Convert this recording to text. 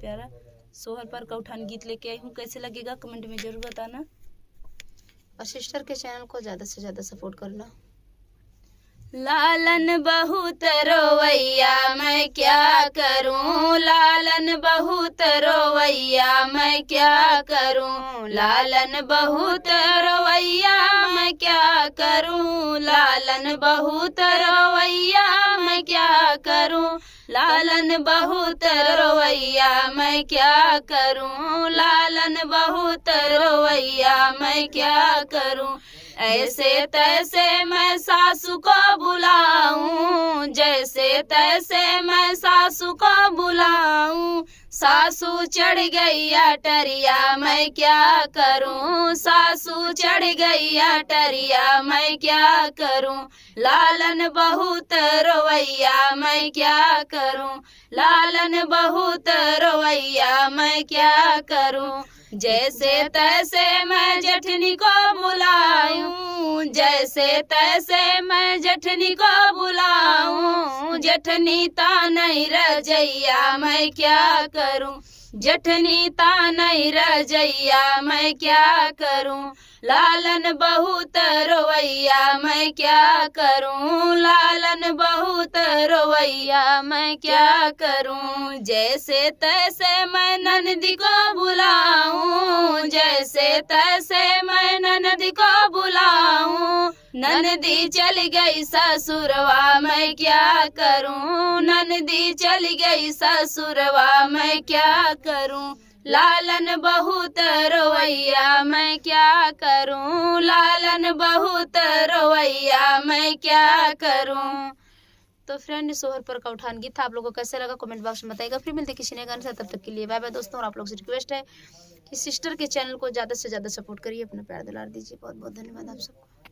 प्यारा सोहर पर का उठान गीत लेके आई हूँ। कैसे लगेगा कमेंट में जरूर बताना और सिस्टर के चैनल को ज़्यादा से ज़्यादा सपोर्ट करना। लालन बहुत रोवैया मैं क्या करूं, लालन बहुत रोवैया मैं क्या करूं, लालन बहुत रोवैया मैं क्या करूं, लालन बहुत रोवैया मैं क्या करूं, लालन बहुत रोवैया मैं क्या करूं, लालन बहुत रोवैया मैं क्या करूं। ऐसे तैसे मैं सासू को बुलाऊं, जैसे तैसे मैं सासू को बुलाऊं, सासू चढ़ गई अटरिया मैं क्या करूं, सासू चढ़ गई अटरिया मैं क्या करूं, लालन बहुत रोवैया मैं क्या करूं, लालन बहुत रोवैया मैं क्या करूं। जैसे तैसे मैं जेठनी को बुलाऊं, जैसे तैसे मैं जेठनी को बुलाऊं, जेठनी ता नहीं रजैया मैं क्या करूं, जेठनी ता नहीं रजैया मैं क्या करूं, लालन बहुत रोवैया मैं क्या करूं, लालन बहुत रोवैया मैं क्या करूं। जैसे तैसे मैं ननदी को बुलाऊं, जैसे तैसे मैं ननदी को बुलाऊं, ननदी चल गई ससुरवा मैं क्या करूं, ननदी चल गई ससुरवा मैं क्या करूं, लालन बहुत रोवैया मैं क्या करूं, लालन बहुत रोवैया मैं क्या करूं। तो फ्रेंड सोहर पर का उठान गीत था, आप लोगों को कैसे लगा कमेंट बॉक्स में बताइएगा। फिर मिलते किसी नए गाने से, तब तक के लिए बाय बाय दोस्तों। और आप लोग से रिक्वेस्ट है कि सिस्टर के चैनल को ज़्यादा से ज़्यादा सपोर्ट करिए, अपना प्यार दुलार दीजिए। बहुत बहुत धन्यवाद आप सबको।